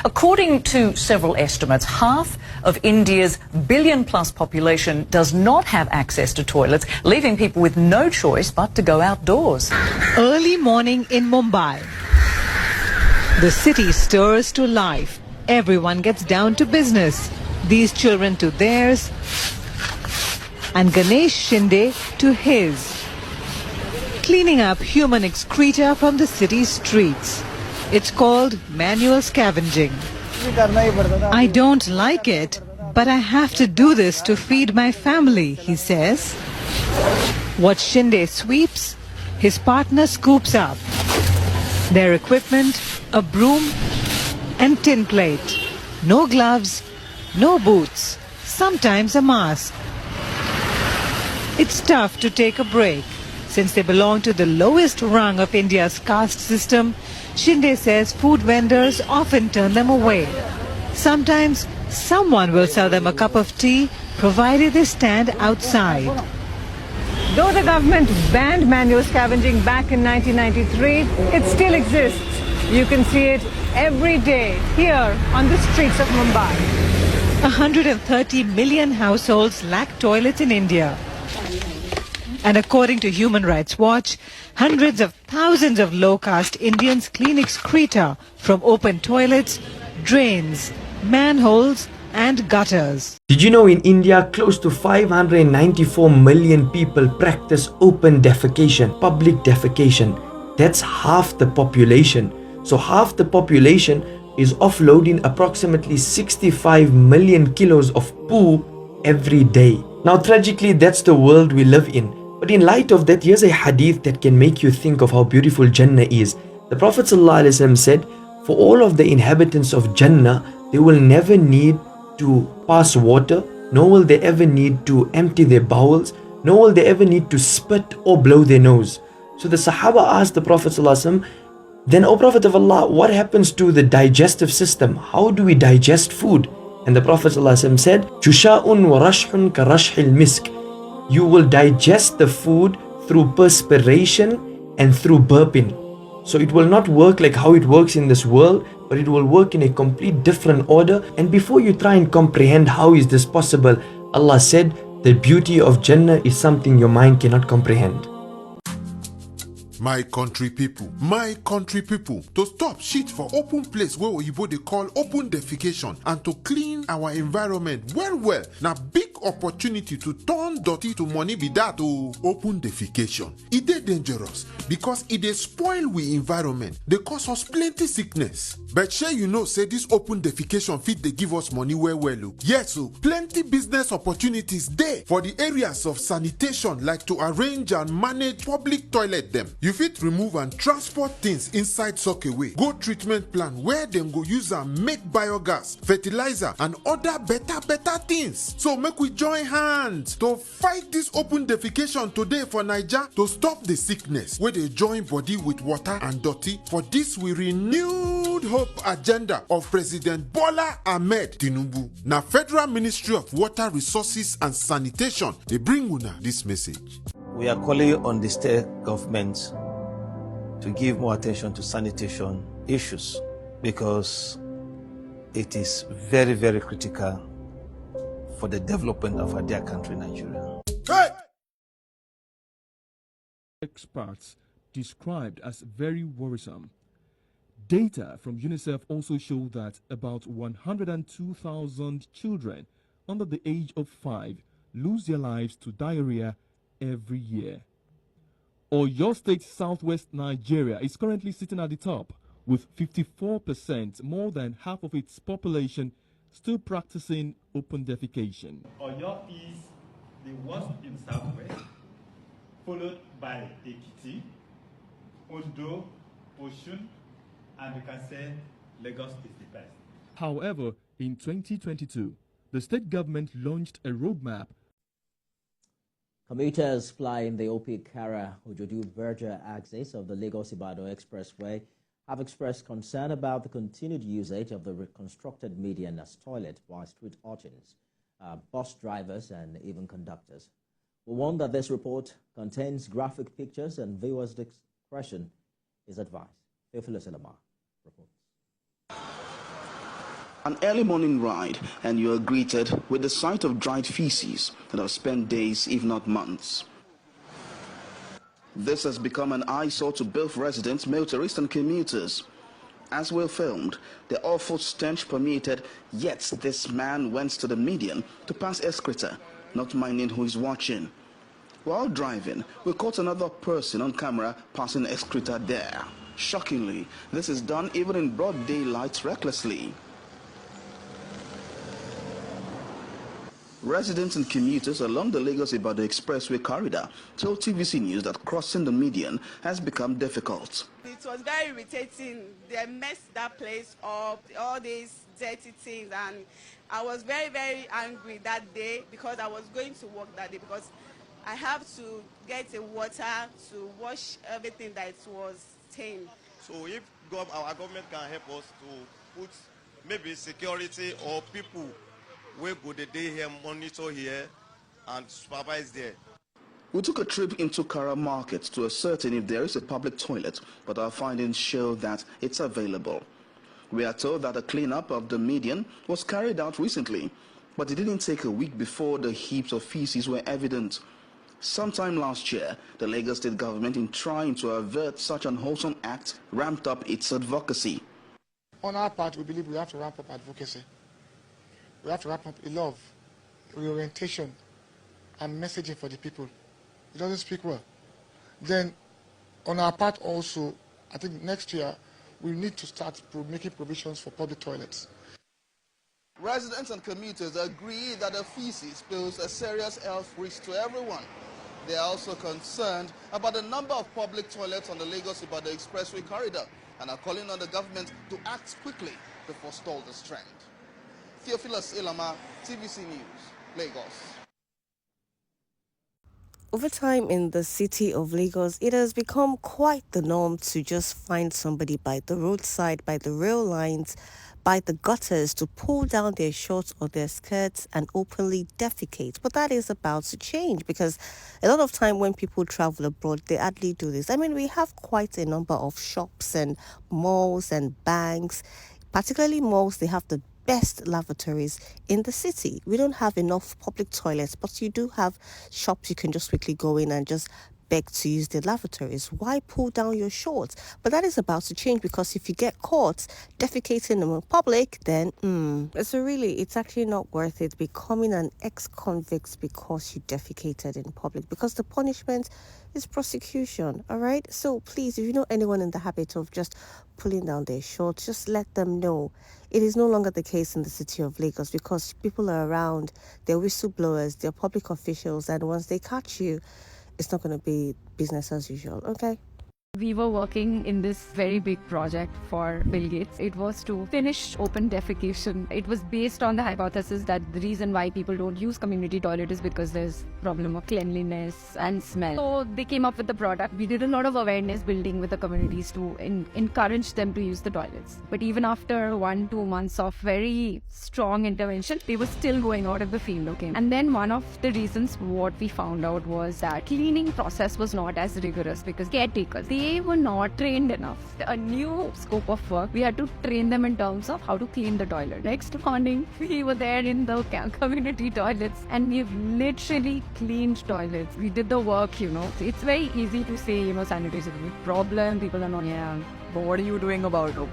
According to several estimates, half of India's billion-plus population does not have access to toilets, leaving people with no choice but to go outdoors. Early morning in Mumbai. The city stirs to life. Everyone gets down to business. These children to theirs, and Ganesh Shinde to his. Cleaning up human excreta from the city's streets. It's called manual scavenging. I don't like it, but I have to do this to feed my family, he says. What Shinde sweeps, his partner scoops up. Their equipment, a broom and tin plate. No gloves, no boots, sometimes a mask. It's tough to take a break. Since they belong to the lowest rung of India's caste system, Shinde says food vendors often turn them away. Sometimes someone will sell them a cup of tea, provided they stand outside. Though the government banned manual scavenging back in 1993, it still exists. You can see it every day here on the streets of Mumbai. 130 million households lack toilets in India. And according to Human Rights Watch, hundreds of thousands of low-caste Indians clean excreta from open toilets, drains, manholes and gutters. Did you know in India close to 594 million people practice open defecation, public defecation? That's half the population. So half the population is offloading approximately 65 million kilos of poo every day. Now tragically, that's the world we live in. But in light of that, here's a hadith that can make you think of how beautiful Jannah is. The Prophet ﷺ said, for all of the inhabitants of Jannah, they will never need to pass water, nor will they ever need to empty their bowels, nor will they ever need to spit or blow their nose. So the Sahaba asked the Prophet ﷺ, then, O Prophet of Allah, what happens to the digestive system? How do we digest food? And the Prophet ﷺ said, Jusha'un wa rashhun ka rashhil misk. You will digest the food through perspiration and through burping. So it will not work like how it works in this world, but it will work in a complete different order. And before you try and comprehend how is this possible, Allah said, the beauty of Jannah is something your mind cannot comprehend. My country people, to stop shit for open place where Oyibo they call open defecation and to clean our environment well. Now big opportunity to turn dirty to money be that to open defecation. It is dangerous because it dey spoil we environment. They cause us plenty sickness. But sure you know say this open defecation fit they give us money well. Yes, so plenty business opportunities there for the areas of sanitation like to arrange and manage public toilet them. You fit remove and transport things inside sockaway, go treatment plant where them go use and make biogas, fertilizer and other better things. So make we join hands to fight this open defecation today for Naija to stop the sickness where they join body with water and dirty. For this we renewed hope agenda of President Bola Ahmed Tinubu. Now Federal Ministry of Water Resources and Sanitation, they bring una this message. We are calling on the state government to give more attention to sanitation issues because it is very critical for the development of our dear country, Nigeria. Hey! Experts described as very worrisome. Data from UNICEF also show that about 102,000 children under the age of 5 lose their lives to diarrhea every year. Oyo State, southwest Nigeria, is currently sitting at the top with 54%, more than half of its population, still practicing open defecation. Oyo is the worst in southwest, followed by Ekiti, Ondo, Osun, and you can say Lagos is the best. However, in 2022, the state government launched a roadmap. Commuters flying the Opi-Kara-Ojodu-Berger axis of the Lagos-Ibadan Expressway have expressed concern about the continued usage of the reconstructed median as toilet by street urchins, bus drivers and even conductors. We warn that this report contains graphic pictures and viewers' discretion is advised. Theophilus Elamar reports. An early morning ride and you are greeted with the sight of dried feces that have spent days, if not months. This has become an eyesore to both residents, motorists and commuters. As we filmed, the awful stench permeated, yet this man went to the median to pass excreta, not minding who is watching. While driving, we caught another person on camera passing excreta there. Shockingly, this is done even in broad daylight recklessly. Residents and commuters along the Lagos-Ibadan Expressway corridor told TVC News that crossing the median has become difficult. It was very irritating. They messed that place up, all these dirty things, and I was very, very angry that day because I was going to work that day because I have to get a water to wash everything that was stained. So if our government can help us to put maybe security or people where go the day here, monitor here and supervise there. We took a trip into Kara Market to ascertain if there is a public toilet, but our findings show that it's available. We are told that a cleanup of the median was carried out recently, but it didn't take a week before the heaps of feces were evident. Sometime last year, the Lagos State government, in trying to avert such an unwholesome act, ramped up its advocacy. On our part, we believe we have to ramp up advocacy. We have to ramp up a lot of reorientation and messaging for the people. It doesn't speak well. Then, on our part also, I think next year, we need to start making provisions for public toilets. Residents and commuters agree that the feces pose a serious health risk to everyone. They are also concerned about the number of public toilets on the Lagos-Ibadan Expressway corridor and are calling on the government to act quickly to forestall this trend. Theophilus Ilama, TVC News, Lagos. Over time in the city of Lagos, it has become quite the norm to just find somebody by the roadside, by the rail lines, by the gutters to pull down their shorts or their skirts and openly defecate. But that is about to change because a lot of time when people travel abroad, they hardly do this. I mean, we have quite a number of shops and malls and banks, particularly malls. They have the best lavatories in the city. We don't have enough public toilets, but you do have shops you can just quickly go in and just beg to use the lavatories. Why pull down your shorts? But that is about to change because if you get caught defecating in public, then it's actually not worth it becoming an ex-convict because you defecated in public, because the punishment is prosecution. All right, so please, if you know anyone in the habit of just pulling down their shorts, just let them know. It is no longer the case in the city of Lagos because people are around, they're whistleblowers, they're public officials, and once they catch you, it's not going to be business as usual, okay? We were working in this very big project for Bill Gates. It was to finish open defecation. It was based on the hypothesis that the reason why people don't use community toilet is because there's problem of cleanliness and smell. So they came up with the product. We did a lot of awareness building with the communities to encourage them to use the toilets. But even after 1-2 months of very strong intervention, they were still going out of the field, okay? And then one of the reasons what we found out was that cleaning process was not as rigorous because caretakers, they were not trained enough. A new scope of work, we had to train them in terms of how to clean the toilet. Next morning, we were there in the community toilets and we've literally cleaned toilets. We did the work, you know. It's very easy to say, you know, sanitation is a big problem. People are not, yeah, but what are you doing about it?